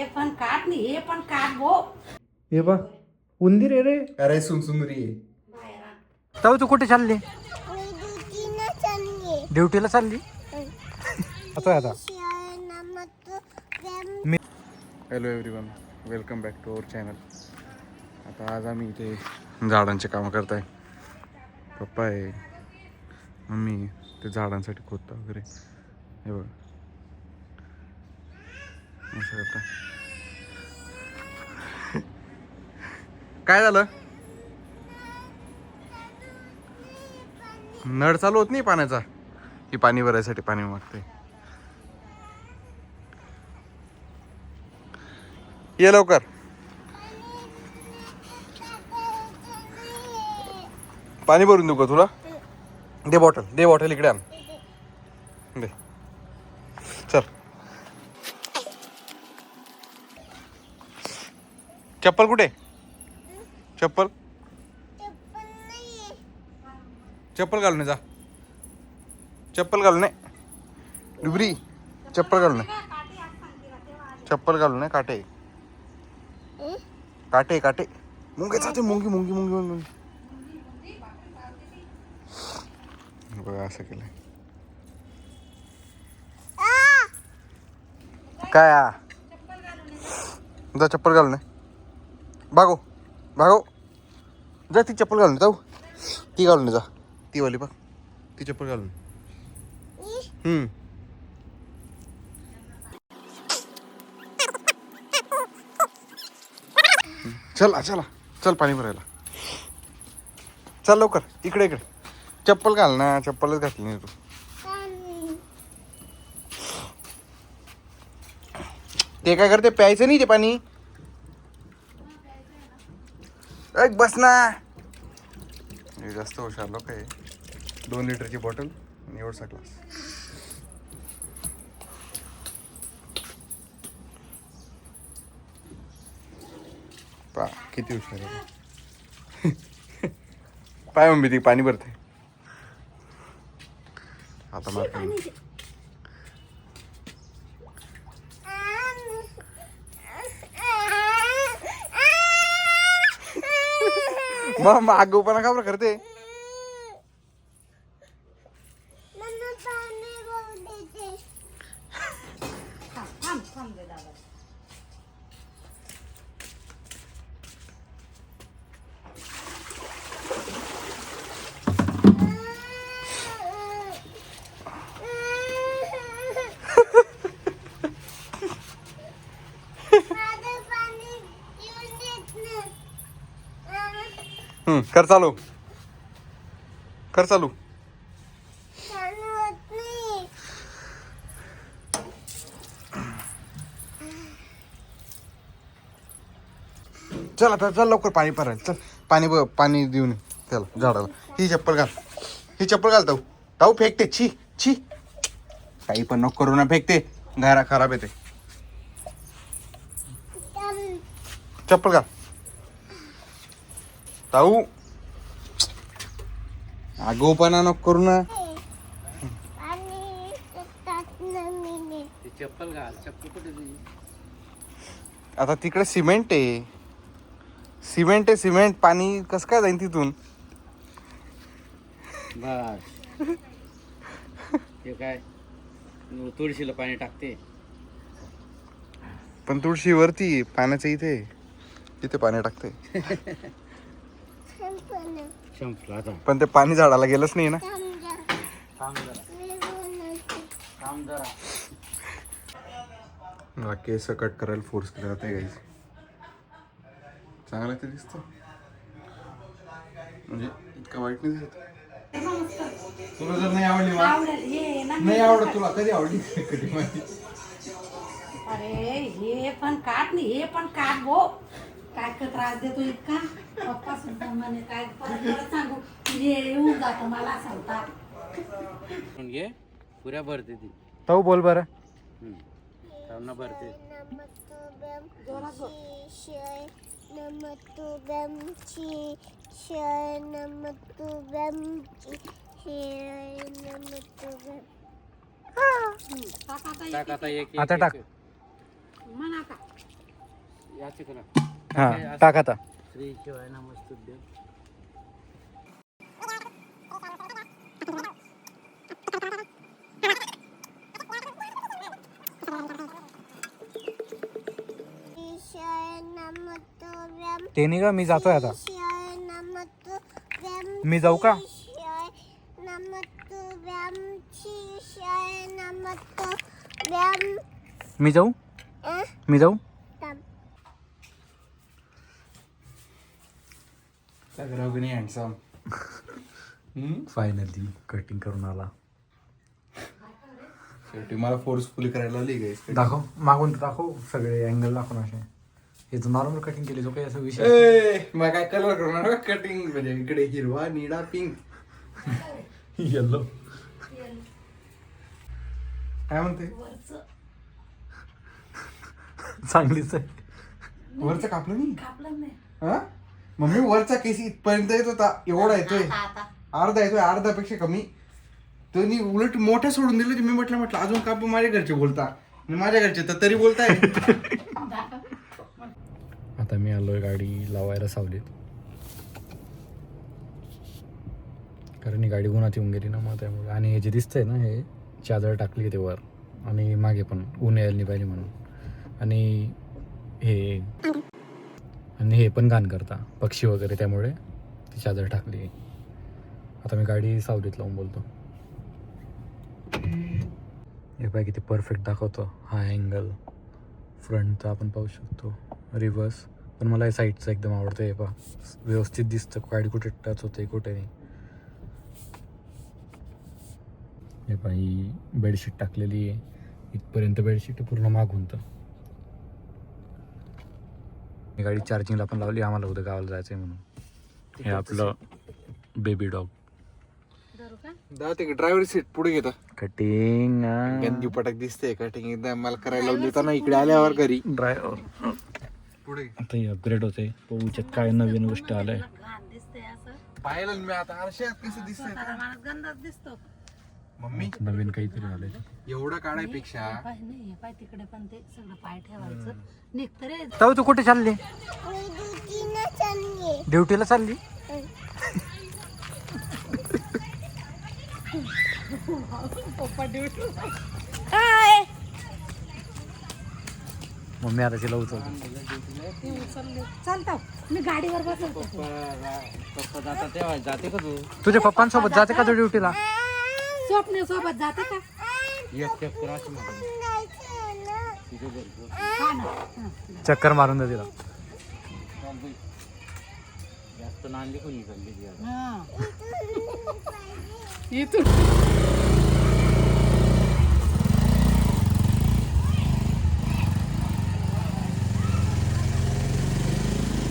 हे पण काट नाही हे पण काट भो हे बा उंदीर आहे रे. अरे सुनसुंदरी आहे. ताऊ तू कुठे चालली? ड्युटीला चालली आता आता. Hello everyone, welcome back to our channel. आता आज आम्ही इथे झाडांचे कामं करत आहे. पप्पा आहे, मम्मी ते झाडांसाठी खोदता वगैरे. हे बघ असं करता. काय झालं? नळ चालू होत नाही पाण्याचा. ही पाणी भरायसाठी पाणी मागते. ये लवकर. पाणी भरून देऊ का तुला? दे बॉटल इकडे आण. दे चल. चप्पल कुठे? चप्पल घालून ये जा. चप्पल घालून ये डुबरी. चप्पल घालून ये. चप्पल घालून ये. काटे मुंगे जाते. मुंगी बघा असं केलंय. काय जा चप्पल घालून ये. भागो जा. ती चप्पल घालून जाऊ. ती घालून जा. ती वाली बघ. ती चप्पल घालून. चल पाणी भरायला. चल लवकर. इकडे चप्पल घाल ना. चप्पलच घातली नाही तू. ते काय करते? प्यायचं नाही ते पाणी. एक बस ना. हे जास्त हुशार लोक आहे. 2 लिटरची बॉटल आणि एवढसा ग्लास. पा किती हुशार आहे. पाय मम्मी ती पाणी भरते. आता मार. मग आगाऊपणा का बरं करते? कर चालू. चल आता चल लवकर पाणी भरायला. चल पाणी देऊन ये त्याला झाडाला. ही चप्पल घाल. ताऊ फेकते. छी काही पण नको करू ना. फेकते. घरा खराब येते. चप्पल घाल ताऊ. आगाऊपणा नको करू ना. चप्पल घाल. चप्पल कुठे तुझी? आता तिकडे सिमेंट आहे. पाणी कसं काय जाईन तिथून? बस हे काय तुळशीला पाणी टाकते. पण तुळशी वरती पाण्याचं इथे पाणी टाकते. संपला आता. पण ते पाणी झाडाला गेलंच नाही ना. थांब जरा. केस कट करायला फोर्स केला जाते गाईज. चांगलं ते दिसतं. म्हणजे इतकं वाईट नाही दिसत. तुला जर नाही आवडली नाही आवडत तुला. कधी आवडली? कधी माहिती. अरे हे पण काट नाही हे पण काट भो. काय त्रास देतो इतका. पप्पा सुद्धा म्हणे काय परत सांगू. हे येऊन जातं मला सांगतात. घे पुऱ्या भरते ती. ताऊ बोल बरं. भरते. आता टाक. म्हणा का याचे करा. हा टाक आता. श्री शिवाय नमस्तुभ्यं. ते नाही का मी जातोय आता. मी जाऊ का? मी जाऊ मी जाऊ हँडसम. फायनली कटिंग करून आला. शेवटी मला फोर्सफुली करायला लावली गाईस. दाखव मागून तर दाखव सगळे अँगल दाखव ना. असे हे तर नॉर्मल कटिंग केली जो काही असं विषय. मग काय कलर करणार कटिंग म्हणजे इकडे हिरवा निळा पिंक येल्लो काय म्हणते. चांगलीच आहे. वरचा कापलं नाही कापलं नाही. हा मम्मी वरचा केस इथपर्यंत येत होता. एवढा येतोय आता अर्धा येतोय अर्ध्यापेक्षा कमी. त्यांनी उलट मोठ्या सोडून दिले. मी म्हटलं अजून कापू. माझ्या घरचे बोलता माझ्या घरचे तर तरी बोलताय. आता मी आलोय गाडी लावायला सावलीत. कारण ही गाडी उन्हात येऊन गेली ना मग त्यामुळे. आणि हे जे दिसतंय ना हे चादर टाकली ते वर आणि मागे पण ऊन यायला नाही पाहिजे म्हणून. आणि हे पण घाण करता पक्षी वगैरे त्यामुळे ती चादर टाकली. आता मी गाडी सावलीत लावून बोलतो. हे पाय किती परफेक्ट दाखवतो. हा अँगल फ्रंटचा आपण पाहू शकतो. रिव्हर्स पण मला या साईडचं एकदम आवडतं. हे पहा व्यवस्थित दिसतं गाडी कुठे टच होते कुठे नाही. हे पहा ही बेडशीट टाकलेली आहे. इथपर्यंत बेडशीट पूर्ण मागून. तर ही गाडी चार्जिंगला पण लावली. आम्हाला उद्या गावाला जायचं आहे म्हणून. हे आपलं बेबी डॉग. ते ड्रायव्हर सीट पुढे घेता. कटिंग गंदी पटक दिसते. कटिंग एकदा मला करायला लावली होता ना इकडे आल्यावर घरी. ड्रायव्हर पुढे आता ही अपग्रेड होते. पोहच्यात काय नवीन गोष्ट आलंय. घाण दिसतंय असं. पाहिलं ना मी आता आरशात कसं दिसतंय. स्वतःला माणूस गंधाच दिसतो. मम्मी नवीन काहीतरी आलंय. एवढं काढायपेक्षा पाय नाही पाय तिकडे पण ते सगळं पाय ठेवायचं निघतं रे. ताऊ तू कुठे चालली. ड्युटीला चालली. मम्मी आता तिला उचलतो. चालतो मी गाडीवर बसवतो. पप्पा जाता तेव्हा जाते का तू. तुझ्या पप्पांसोबत जाते का तू ड्युटीला. स्वप्न सोबत जाते का. एक चक्कर असं म्हणतो. हा ना. हा. चक्कर मारून दे तिला. जास्त नांदी कोणी निघाली ती. हा.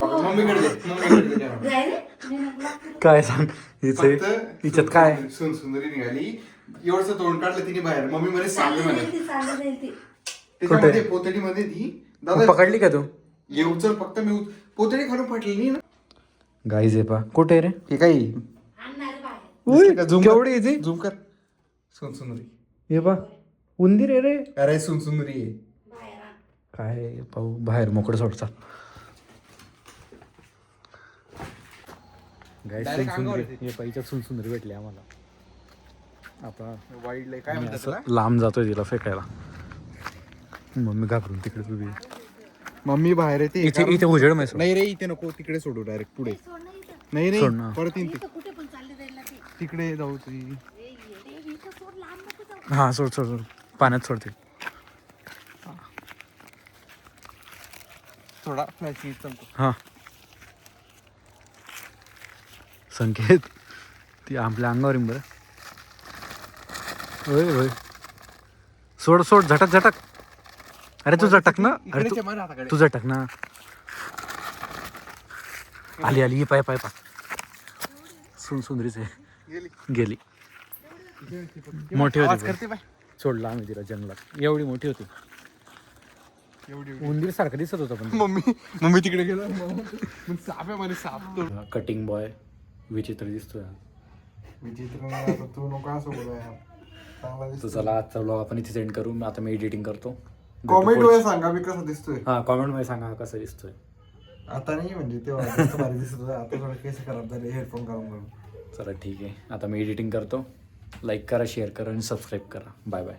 मम्मीकडे जाय रे. मी म्हटलं, काय सांग हिच्यात काय सुंदरी निघाली. एवढंच तोंड काढलं तिने बाहेर. मम्मी मध्ये सापे म्हणे. चालली जाईल ती. त्याच्यामध्ये पोतडी मध्ये ती तू पकडली का तू. ये उचल फक्त. मी पोतडी खालून फाटली नाही ना. गाईज आहे पा. कुठे आहे रे. हे काही आणणार बाहेर. केवढी आहे ती. झूम कर. सुंदरी हे पा उंदीर आहे रे. अरे सुंदरी आहे. बाहेर आण. काय पाहू बाहेर मोकळं सोडचा. Direct अंगावर येते. हे पाहिजे सुंदरी भेटली आम्हाला. आता वाईल्ड लाईफ काय मी म्हणतात असं त्याला? लांब जातोय तिला फेकायला. मम्मी घाबरून तिकडे उभी. मम्मी बाहेर येते. इथे उजेड मैसूर. नाही रे इथे नको. तिकडे सोडू डायरेक्ट पुढे. सोड नाही इथं. नाही सोड ना. नाही परत येईन इथं कुठे पण चालली जाईल ना ती. तिकडे जाऊ ती. ए, ये, इथं सोड लांब नको जाऊ. हा सोड सोड सोड. पाण्यात सोडते. थोडा फ्लॅश चमको. हा संकेत ती आपल्या अंगावर येईन बरं. होय होय सोड सोड. झटक झटक. अरे तू झटक ना. अरे इकडेच आहे माझ्या हाताकडे. तू झटक ना. आली आली. पाय पाय पाय. सुंदरीच आहे. गेली. मोठी आवाज होती करते बाय. सोडला आम्ही तिला जंगलात. एवढी मोठी होती. एवढी उंदीर सारखं दिसत होतं पण. मम्मी तिकडे गेला. मग साप आहे म्हणे. साप तो कटिंग बॉय विचित्र दिसतोय. विचित्र. तू नको असं बोलाय. चांगला तर दिसतो. चला आजचा व्लॉग आपण इथे सेंड करू. आता मी एडिटिंग करतो. कॉमेंट मध्ये सांगा मी कसा दिसतोय. हां कॉमेंटमध्ये सांगा कसा दिसतोय. आता नाही म्हणजे तेव्हा जास्त भारी दिसत होतं. आता थोडं केस खराब झाले हेडफोन करून. चला ठीक आहे, आता मी एडिटिंग करतो. लाईक करा, शेअर करा आणि सबस्क्राईब करा. Bye bye.